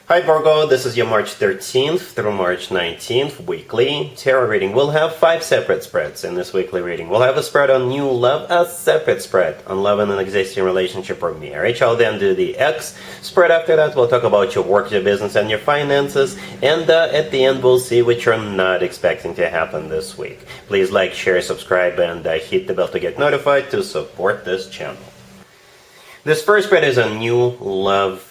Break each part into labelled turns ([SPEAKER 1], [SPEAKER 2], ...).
[SPEAKER 1] Hi Virgo, this is your March 13th through March 19th weekly tarot reading. We'll have 5 separate spreads in this weekly reading. We'll have a spread on new love, a separate spread on love in an existing relationship or marriage. I'll then do the X spread after that. We'll talk about your work, your business, and your finances. And at the end, we'll see what you're not expecting to happen this week. Please like, share, subscribe, and hit the bell to get notified to support this channel. This first spread is on new love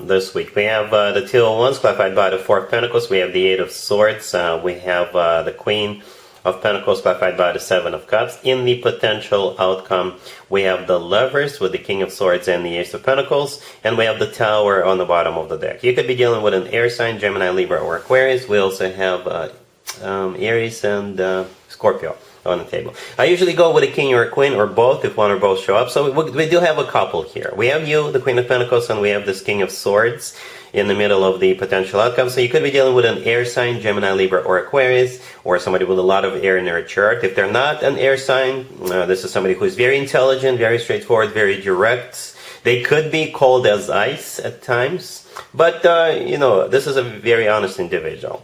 [SPEAKER 1] this week. We have the Two of Wands clarified by the Four of Pentacles. We have the Eight of Swords. We have the Queen of Pentacles clarified by the Seven of Cups. In the potential outcome, we have the Lovers with the King of Swords and the Ace of Pentacles. And we have the Tower on the bottom of the deck. You could be dealing with an air sign, Gemini, Libra, or Aquarius. We also have Aries and Scorpio on the table. I usually go with a king or a queen or both if one or both show up. So we do have a couple here. We have you, the Queen of Pentacles, and we have this King of Swords in the middle of the potential outcome. So you could be dealing with an air sign, Gemini, Libra, or Aquarius, or somebody with a lot of air in their chart. If they're not an air sign, this is somebody who is very intelligent, very straightforward, very direct. They could be cold as ice at times, but this is a very honest individual.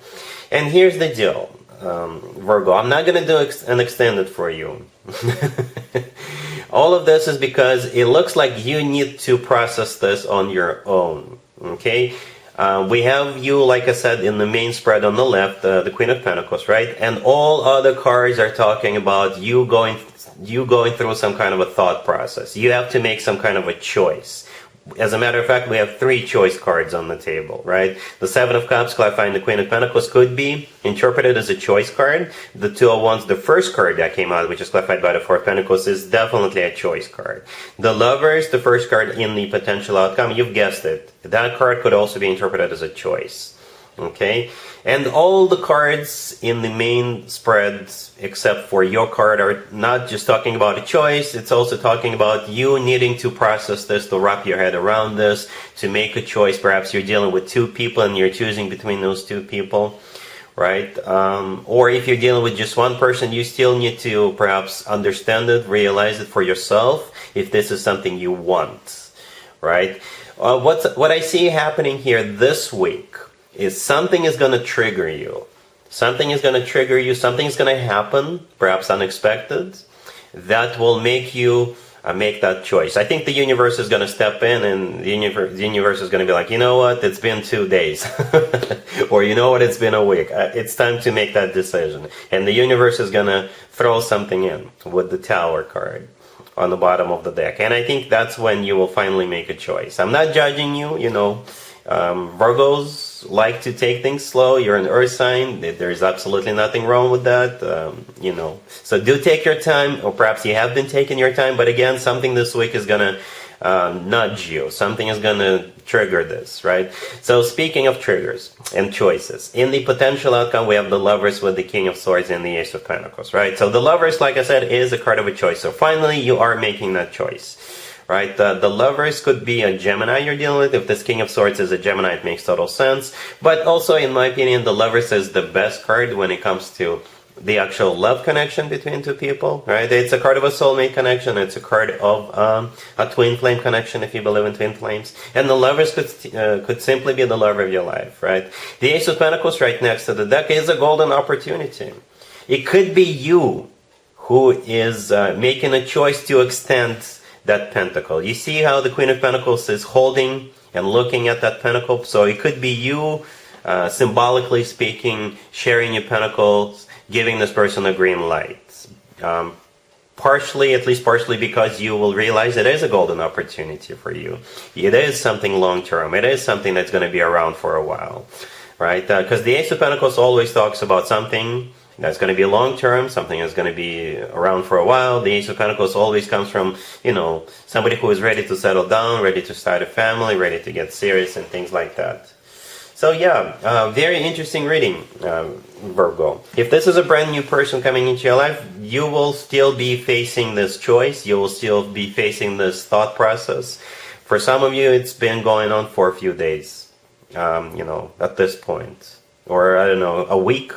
[SPEAKER 1] And here's the deal. Virgo, I'm not going to do an extended for you. All of this is because it looks like you need to process this on your own. Okay? We have you, like I said, in the main spread on the left, the Queen of Pentacles, right? And all other cards are talking about you going through some kind of a thought process. You have to make some kind of a choice. As a matter of fact, we have 3 choice cards on the table, right? The Seven of Cups, clarifying the Queen of Pentacles, could be interpreted as a choice card. The Two of Wands, the first card that came out, which is clarified by the Four of Pentacles, is definitely a choice card. The Lovers, the first card in the potential outcome, you've guessed it. That card could also be interpreted as a choice. Okay? And all the cards in the main spreads, except for your card, are not just talking about a choice, it's also talking about you needing to process this, to wrap your head around this, to make a choice. Perhaps you're dealing with 2 people and you're choosing between those 2 people, right? Or if you're dealing with just one person, you still need to perhaps understand it, realize it for yourself, if this is something you want, right? What I see happening here this week is something is going to trigger you. Something is going to trigger you. Something is going to happen, perhaps unexpected, that will make you make that choice. I think the universe is going to step in, and the universe is going to be like, you know what, it's been 2 days. Or you know what, it's been a week. It's time to make that decision. And the universe is going to throw something in with the Tower card on the bottom of the deck. And I think that's when you will finally make a choice. I'm not judging you, Virgos like to take things slow. You're an earth sign. There's absolutely nothing wrong with that, So do take your time, or perhaps you have been taking your time, but again, something this week is going to nudge you. Something is going to trigger this, right? So speaking of triggers and choices, in the potential outcome, we have the Lovers with the King of Swords and the Ace of Pentacles, right? So the Lovers, like I said, is a card of a choice. So finally, you are making that choice. Right, the Lovers could be a Gemini you're dealing with. If this King of Swords is a Gemini, it makes total sense. But also, in my opinion, the Lovers is the best card when it comes to the actual love connection between 2 people. Right, it's a card of a soulmate connection. It's a card of a twin flame connection, if you believe in twin flames. And the Lovers could simply be the lover of your life. Right, the Ace of Pentacles right next to the deck is a golden opportunity. It could be you who is making a choice to extend that pentacle. You see how the Queen of Pentacles is holding and looking at that pentacle? So it could be you, symbolically speaking, sharing your pentacles, giving this person a green light. At least partially because you will realize it is a golden opportunity for you. It is something long-term. It is something that's going to be around for a while, right? Because the Ace of Pentacles always talks about something that's going to be long-term, something that's going to be around for a while. The Ace of Pentacles always comes from, somebody who is ready to settle down, ready to start a family, ready to get serious and things like that. So yeah, very interesting reading, Virgo. If this is a brand new person coming into your life, you will still be facing this choice. You will still be facing this thought process. For some of you, it's been going on for a few days, at this point. Or, I don't know, a week.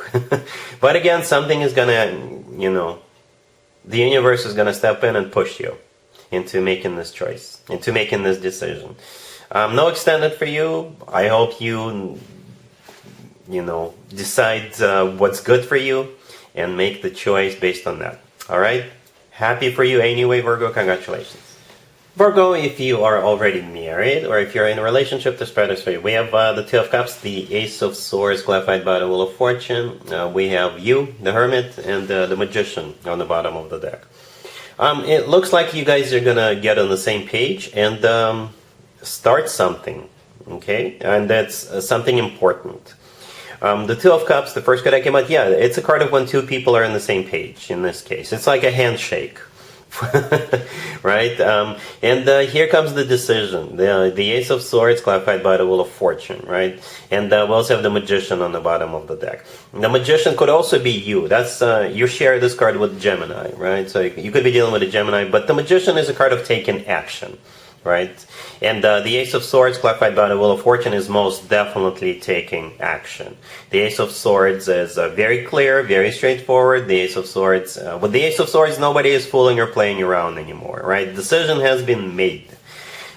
[SPEAKER 1] But again, something is going to, the universe is going to step in and push you into making this choice, into making this decision. No extended for you. I hope you decide what's good for you and make the choice based on that. All right? Happy for you anyway, Virgo. Congratulations. Virgo, if you are already married or if you're in a relationship, the spread is for you. We have the Two of Cups, the Ace of Swords, clarified by the Wheel of Fortune. We have you, the Hermit, and the Magician on the bottom of the deck. It looks like you guys are going to get on the same page and start something, okay? And that's something important. The Two of Cups, the first card that came out, yeah, it's a card of when two people are on the same page in this case. It's like a handshake. Right? And here comes the decision. The Ace of Swords clarified by the Wheel of Fortune, right? And we also have the Magician on the bottom of the deck. The Magician could also be you. That's you share this card with Gemini, right? So you could be dealing with a Gemini, but the Magician is a card of taking action, right? And the Ace of Swords clarified by the Wheel of Fortune is most definitely taking action. The Ace of Swords is very clear, very straightforward. The Ace of Swords, with the Ace of Swords, nobody is fooling or playing around anymore, right? Decision has been made,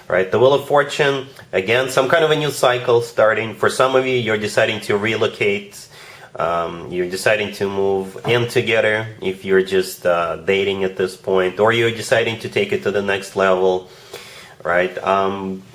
[SPEAKER 1] right? The Wheel of Fortune, again, some kind of a new cycle starting. For some of you, you're deciding to relocate. You're deciding to move in together if you're just dating at this point, or you're deciding to take it to the next level, right?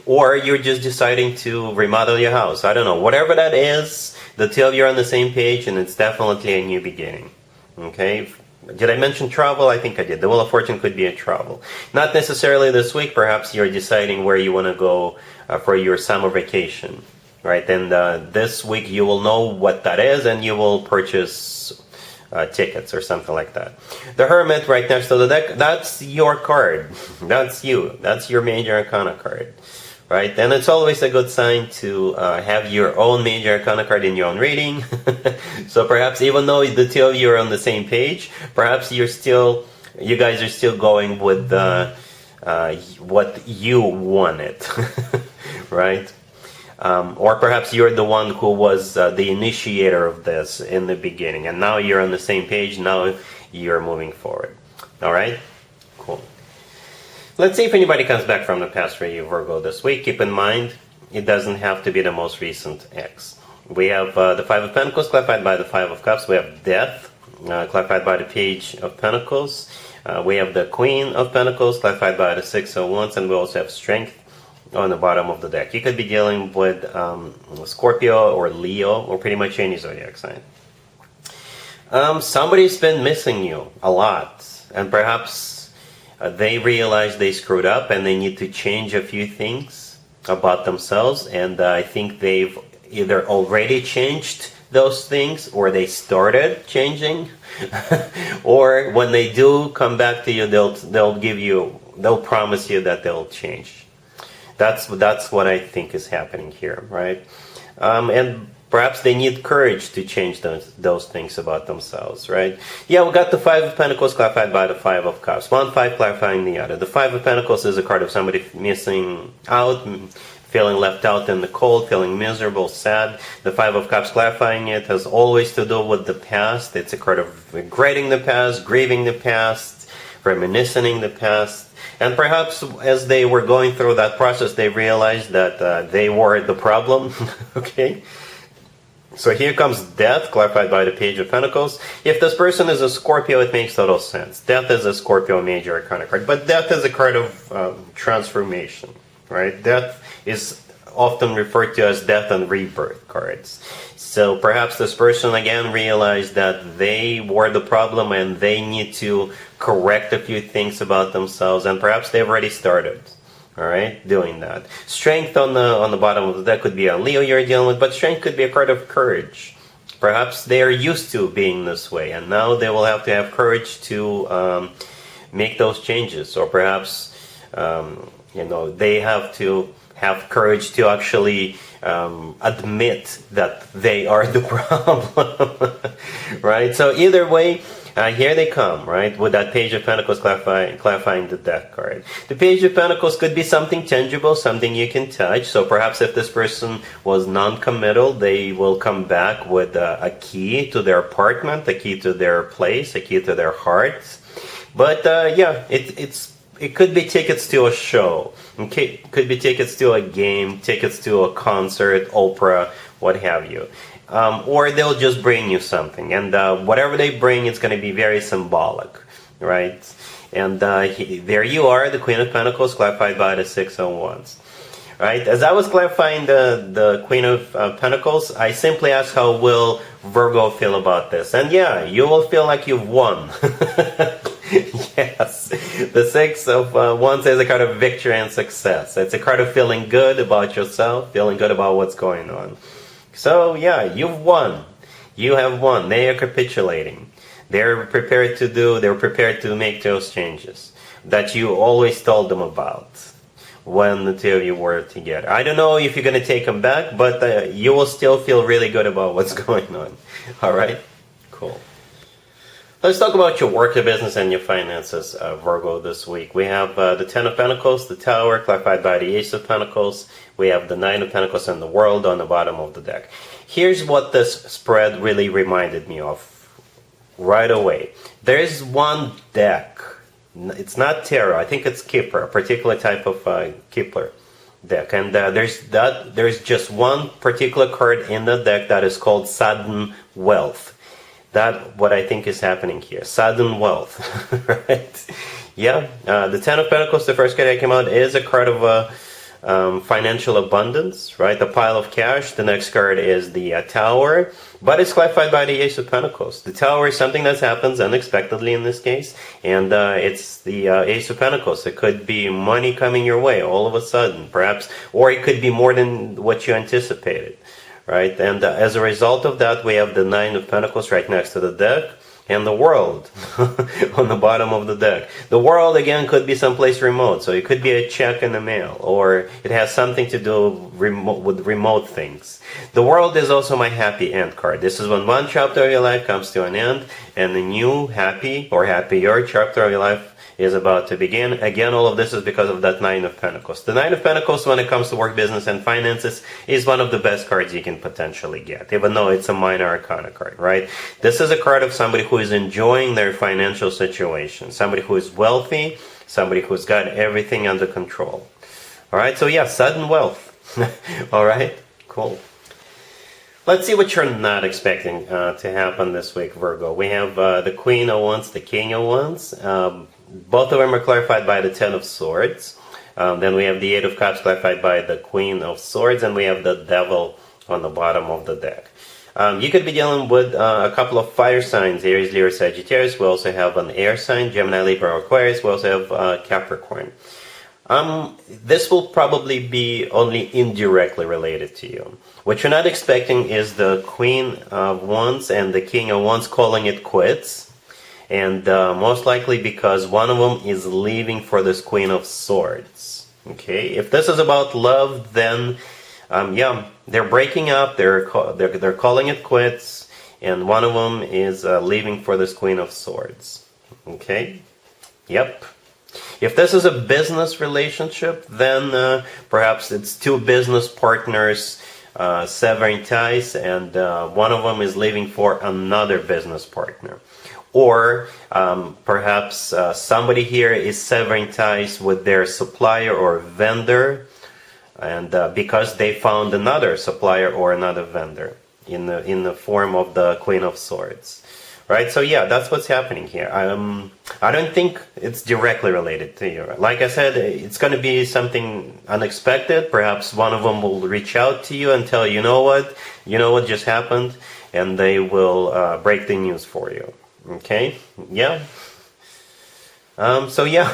[SPEAKER 1] Or you're just deciding to remodel your house. I don't know. Whatever that is, the two of you are on the same page, and it's definitely a new beginning. Okay? Did I mention travel? I think I did. The Wheel of Fortune could be a travel. Not necessarily this week. Perhaps you're deciding where you want to go for your summer vacation, right? And this week you will know what that is, and you will purchase tickets or something like that. The Hermit right next to the deck, that's your card. That's you. That's your major arcana card, right? And it's always a good sign to have your own major arcana card in your own reading. So perhaps even though the two of you are on the same page, perhaps you guys are still going with what you wanted, right? Or perhaps you're the one who was the initiator of this in the beginning, and now you're on the same page, now you're moving forward. All right? Cool. Let's see if anybody comes back from the past for you, Virgo, this week. Keep in mind, it doesn't have to be the most recent ex. We have the Five of Pentacles, clarified by the Five of Cups. We have Death, clarified by the Page of Pentacles. We have the Queen of Pentacles, clarified by the Six of Wands, and we also have Strength on the bottom of the deck. You could be dealing with Scorpio or Leo or pretty much any zodiac sign. Somebody's been missing you a lot, and perhaps they realize they screwed up and they need to change a few things about themselves, and I think they've either already changed those things or they started changing or when they do come back to you, they'll promise you that they'll change. That's what I think is happening here, right? And perhaps they need courage to change those things about themselves, right? Yeah, we got the Five of Pentacles clarified by the Five of Cups. One five clarifying the other. The Five of Pentacles is a card of somebody missing out, feeling left out in the cold, feeling miserable, sad. The Five of Cups clarifying it has always to do with the past. It's a card of regretting the past, grieving the past, reminiscing the past. And perhaps as they were going through that process, they realized that they were the problem. Okay? So here comes Death, clarified by the Page of Pentacles. If this person is a Scorpio, it makes total sense. Death is a Scorpio major arcana card. But Death is a card of transformation, right? Death is often referred to as death and rebirth cards. So perhaps this person again realized that they were the problem and they need to correct a few things about themselves, and perhaps they've already started, all right, doing that. Strength on the bottom of the deck could be a Leo you're dealing with, but Strength could be a card of courage. Perhaps they are used to being this way, and now they will have to have courage to make those changes, or perhaps they have to have courage to actually admit that they are the problem, right? So either way, here they come, right? With that Page of Pentacles clarifying the Death card. The Page of Pentacles could be something tangible, something you can touch. So perhaps if this person was non-committal, they will come back with a key to their apartment, a key to their place, a key to their heart. But yeah, it's it could be tickets to a show, okay? Could be tickets to a game, tickets to a concert, opera, what have you. Or they'll just bring you something, and whatever they bring, it's going to be very symbolic, right? And there you are, the Queen of Pentacles, clarified by the Six of Wands. Right? As I was clarifying the Queen of Pentacles, I simply asked how will Virgo feel about this. And yeah, you will feel like you've won. Yes. The Six of Wands is a card of victory and success. It's a card of feeling good about yourself, feeling good about what's going on. So yeah, you've won. You have won. They are capitulating. They're prepared to make those changes that you always told them about when the two of you were together. I don't know if you're going to take them back, but you will still feel really good about what's going on. All right? Cool. Let's talk about your work, your business, and your finances, Virgo, this week. We have the Ten of Pentacles, the Tower, clarified by the Ace of Pentacles. We have the Nine of Pentacles and the World on the bottom of the deck. Here's what this spread really reminded me of right away. There is one deck. It's not tarot. I think it's Kipper, a particular type of Kipper deck. And there's just one particular card in the deck that is called Sudden Wealth. That what I think is happening here. Sudden wealth, right? Yeah. The Ten of Pentacles, the first card that came out, is a card of financial abundance, right? The pile of cash. The next card is the Tower, but it's clarified by the Ace of Pentacles. The Tower is something that happens unexpectedly in this case, and it's the Ace of Pentacles. It could be money coming your way all of a sudden, perhaps, or it could be more than what you anticipated, right? And as a result of that, we have the Nine of Pentacles right next to the deck, and the World on the bottom of the deck. The World, again, could be someplace remote. So it could be a check in the mail, or it has something to do with remote things. The World is also my happy end card. This is when one chapter of your life comes to an end, and a new happy or happier chapter of your life is about to begin. Again, all of this is because of that Nine of Pentacles. The Nine of Pentacles, when it comes to work, business, and finances, is one of the best cards you can potentially get, even though it's a minor arcana card, right? This is a card of somebody who is enjoying their financial situation, somebody who is wealthy, somebody who's got everything under control. All right, so yeah, sudden wealth. All right, cool. Let's see what you're not expecting to happen this week, Virgo. We have the Queen of Wands, the King of Wands. Both of them are clarified by the Ten of Swords. Then we have the Eight of Cups clarified by the Queen of Swords, and we have the Devil on the bottom of the deck. You could be dealing with a couple of fire signs, Aries, Leo, Sagittarius. We also have an air sign, Gemini, Libra, or Aquarius. We also have Capricorn. This will probably be only indirectly related to you. What you're not expecting is the Queen of Wands and the King of Wands calling it quits. And most likely because one of them is leaving for this Queen of Swords. Okay, if this is about love, then yeah, they're breaking up. They're calling it quits, and one of them is leaving for this Queen of Swords. Okay, yep. If this is a business relationship, then perhaps it's two business partners severing ties, and one of them is leaving for another business partner. Or perhaps somebody here is severing ties with their supplier or vendor, and because they found another supplier or another vendor in the form of the Queen of Swords, right? So yeah, that's what's happening here. I don't think it's directly related to you. Like I said, it's going to be something unexpected. Perhaps one of them will reach out to you and tell you, you know what just happened, and they will break the news for you. Okay, yeah. So yeah,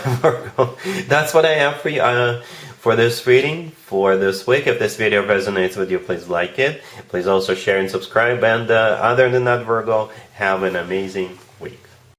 [SPEAKER 1] that's what I have for you for this reading for this week. If this video resonates with you, please like it. Please also share and subscribe. And other than that, Virgo, have an amazing